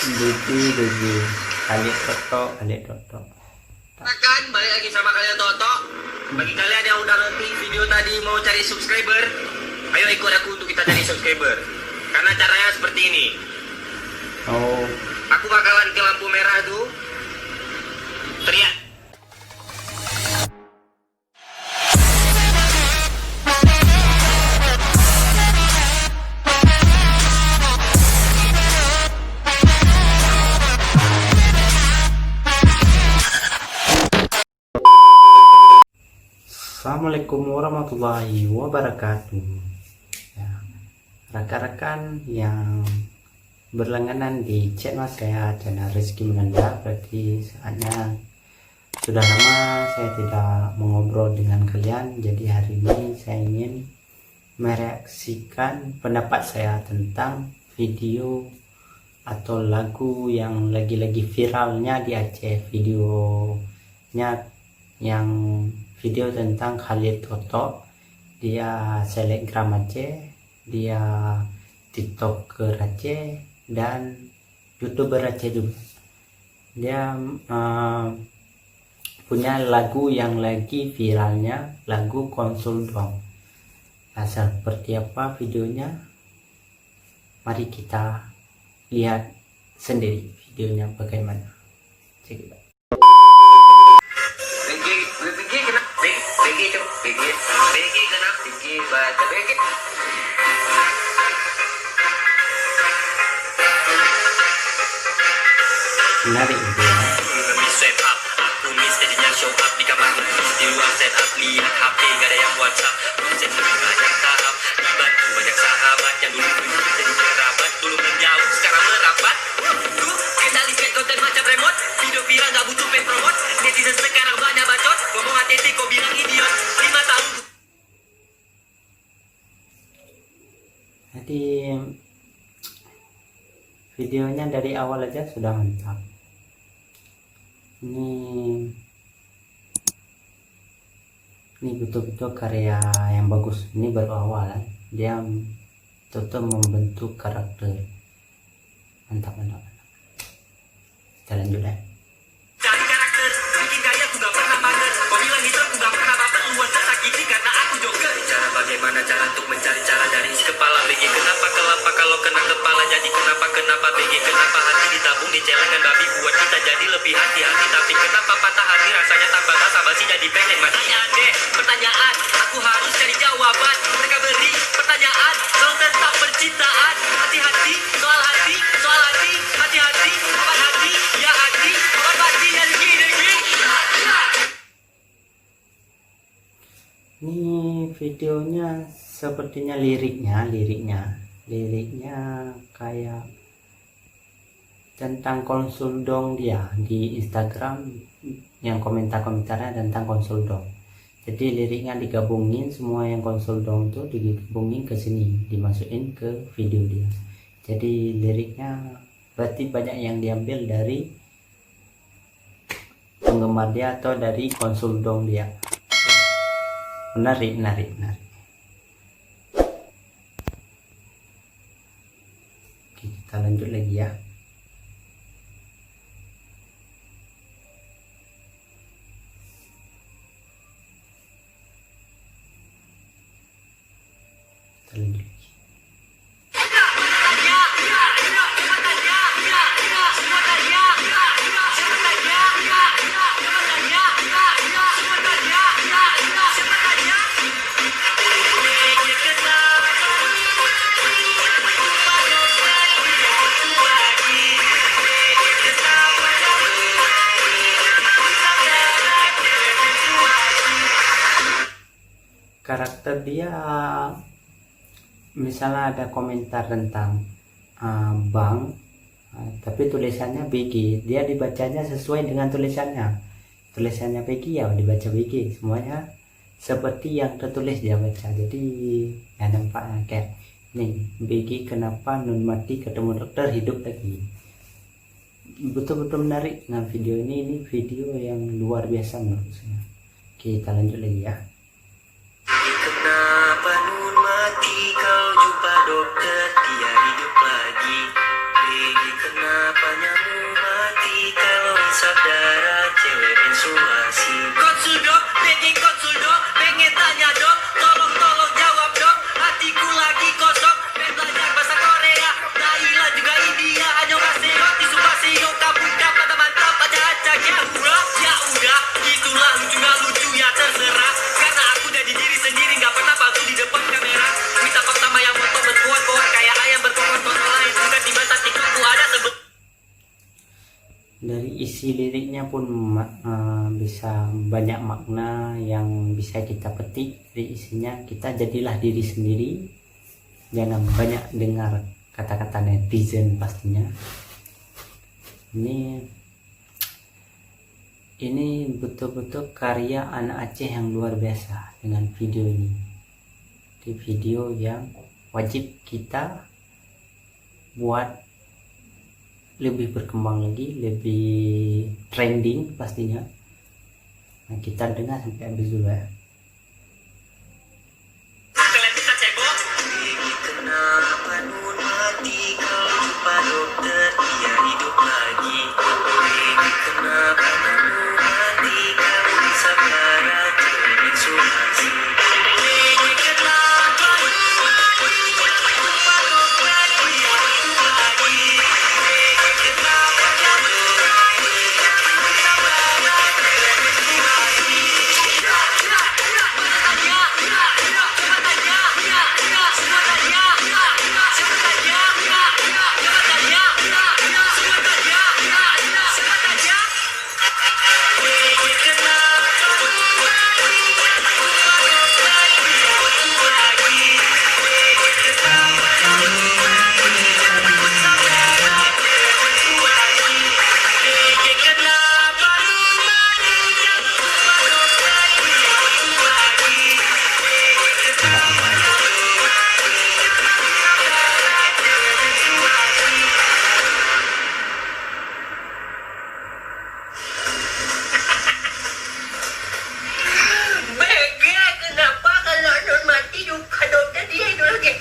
Begi alik toto. Kan balik lagi sama kalian Toto. Bagi kalian yang udah nonton video tadi mau cari subscriber, ayo ikut aku untuk kita cari subscriber. Karena caranya seperti ini. Oh, Aku bakalan ke lampu merah tuh, teriak. Assalamualaikum warahmatullahi wabarakatuh. Ya, rekan-rekan yang berlangganan di channel saya channel Rizky Menanda, berarti saatnya sudah lama saya tidak mengobrol dengan kalian. Jadi hari ini saya ingin mereaksikan pendapat saya tentang video atau lagu yang lagi-lagi viralnya di Aceh. Videonya yang video tentang Khalid Toto, dia selebgram Aceh, dia tiktoker Aceh, dan youtuber Aceh juga. Dia punya lagu yang lagi viralnya, lagu Konsul Dong. Nah, seperti apa videonya? Mari kita lihat sendiri videonya bagaimana. Cek it out. Menarik gitu ya. Aku miss jadinya show up di kamar, di luar set up, lihat HP gak ada yang WhatsApp, proses lebih banyak tahap, dibantu banyak sahabat yang dulu jadi kerabat, dulu menjauh sekarang merapat. Kendali set konten macam remote, video viral gak butuh paid promote, netizen sekarang banyak bacot, ngomong ATT kau bilang idiot, 5 tahun. Jadi videonya dari awal aja sudah mantap. Ini betul-betul karya yang bagus. Ini baru awal, dia betul membentuk karakter. Mantap. Kita lanjut ya. Cari karakter, bikin gaya aku gak pernah mager. Kau bilang itu aku gak pernah baper, luar tersakiti karena aku joker. Cara bagaimana cara untuk mencari cara dari isi kepala BG. Kenapa kelapa kalau kena kepala jadi kenapa BG. Kenapa hati ditabung di celengan babi buat kita jadi lebih hati-hati. Tapi kenapa patah hati rasanya tanpa rasa basi jadi pendek. Masih ada pertanyaan, aku harus cari jawaban. Mereka beri pertanyaan, selalu tentang percintaan. Hati-hati, soal hati, hati-hati, obat hati, ya hati, obat hati, ya gini. Ini videonya sepertinya liriknya kayak tentang konsul dong. Dia di Instagram yang komentarnya tentang konsul dong. Jadi liriknya digabungin, semua yang konsul dong tuh digabungin ke sini, dimasukin ke video dia. Jadi liriknya berarti banyak yang diambil dari penggemar dia atau dari konsul dong dia. Menarik. Oke, kita lanjut lagi ya. Kita lanjut lagi. Karakter dia, misalnya ada komentar tentang Bang, tapi tulisannya BG, dia dibacanya sesuai dengan tulisannya BG, ya dibaca BG, semuanya seperti yang tertulis dia baca. Jadi ya nampaknya kayak nih, BG kenapa nun mati ketemu dokter hidup lagi. Betul-betul menarik. Nah, video ini video yang luar biasa menurut saya. Kita lanjut lagi ya. Kenapa nun mati kau jumpa dokter dia hidup lagi. Kenapa dari isi liriknya pun bisa banyak makna yang bisa kita petik dari isinya. Kita jadilah diri sendiri, jangan banyak dengar kata-kata netizen pastinya. Ini betul-betul karya anak Aceh yang luar biasa dengan video ini. Di video yang wajib kita buat lebih berkembang lagi, lebih trending pastinya. Nah, kita dengar sampai habis dulu ya. Kalian bisa cebok? Kenapa nun mati kalau jumpa dokter dia hidup lagi? Kenapa nun mati kalau bisa bayar insulasi? Kenapa nun mati kalau jumpa dokter dia hidup lagi? Kenapa nun mati kalau bisa bayar insulasi? Bega, kenapa kalau non mati juga dokter dia hidup lagi?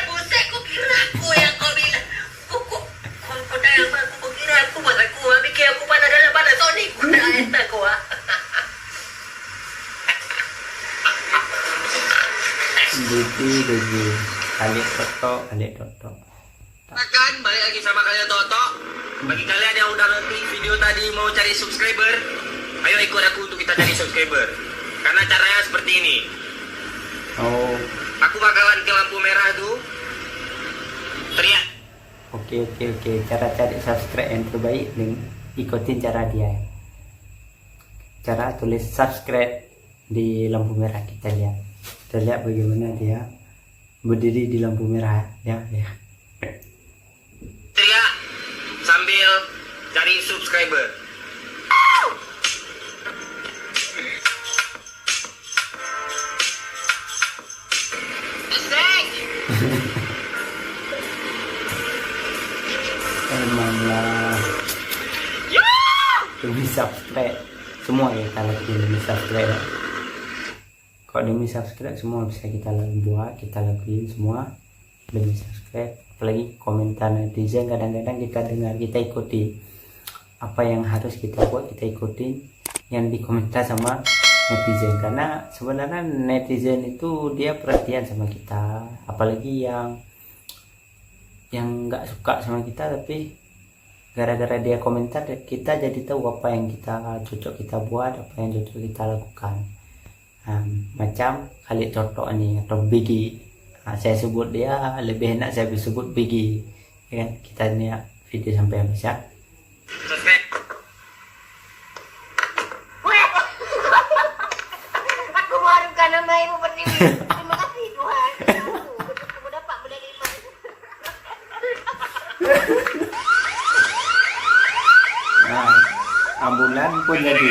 Buset, kau kira aku yang kau bilang? Kau dah apa? Kau kira aku buat aku? Pikir aku pandai dalam pandai Sonic? Kau dah entah kau ah. Didi Khalid Toto. Makan, balik lagi sama kalian Toto. Bagi kalian yang udah nonton video tadi mau cari subscriber, ayo ikut aku untuk kita cari subscriber. Karena caranya seperti ini. Oh, Aku bakalan ke lampu merah tuh, teriak. oke. Cara cari subscribe yang terbaik, ikutin cara dia. Cara tulis subscribe di lampu merah, kita lihat. Kita lihat bagaimana dia berdiri di lampu merah ya. Teriak sambil cari subscriber. Emanglah demi subscribe semua ya, kalau demi subscribe ya. Kalau demi subscribe semua bisa kita lakuin semua demi subscribe. Apalagi komentar netizen kadang-kadang kita dengar, kita ikuti apa yang harus kita buat, kita ikutin yang dikomentar sama netizen. Karena sebenarnya netizen itu dia perhatian sama kita, apalagi yang nggak suka sama kita, tapi gara-gara dia komentar kita jadi tahu apa yang kita cocok kita buat, apa yang cocok kita lakukan. Macam Khalid Toto nih atau Biggie, saya sebut dia lebih enak saya sebut Biggie ya kan. Kita lihat video sampai habis ya. Aku mengharumkan nama Ibu Pertiwi. Terima kasih Tuhan. Aku dapat medali emas. Nah, ambulan pun jadi.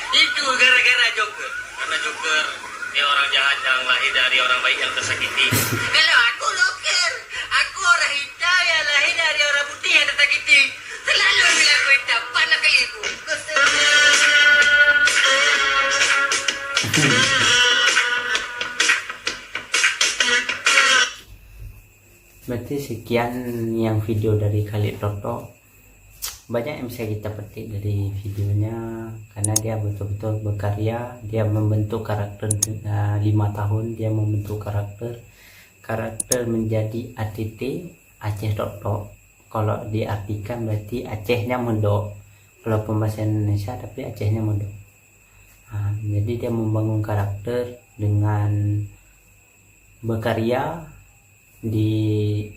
Itu gara-gara Joker. Karena Joker dia orang jahat yang lahir dari orang baik yang tersakiti. Kalau aku Joker, aku orang hitam yang lahir dari orang putih yang tersakiti. Selalu bilang aku hitam, panas kali itu. Berarti sekian yang video dari Khalid Toto. Banyak yang bisa kita petik dari videonya, karena dia betul-betul berkarya. Dia membentuk karakter 5 tahun, dia membentuk karakter menjadi ATT Aceh Toto. Kalau diartikan berarti Acehnya Mondok, walaupun bahasa Indonesia tapi Acehnya Mondok. Jadi dia membangun karakter dengan berkarya di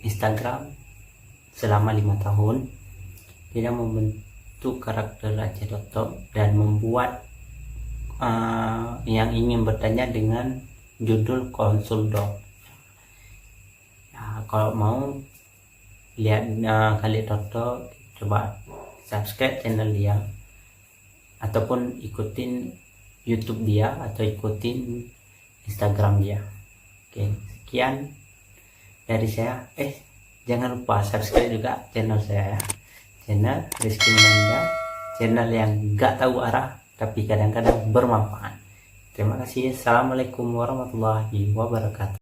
Instagram selama 5 tahun. tidak membentuk karakter Aceh Toto dan membuat yang ingin bertanya dengan judul konsul dok. Kalau mau lihat Khalid Toto, coba subscribe channel dia ataupun ikutin YouTube dia atau ikutin Instagram dia. Oke, sekian dari saya. Jangan lupa subscribe juga channel saya ya, channel Rizky Minanda, channel yang gak tahu arah tapi kadang-kadang bermanfaat. Terima kasih. Assalamualaikum warahmatullahi wabarakatuh.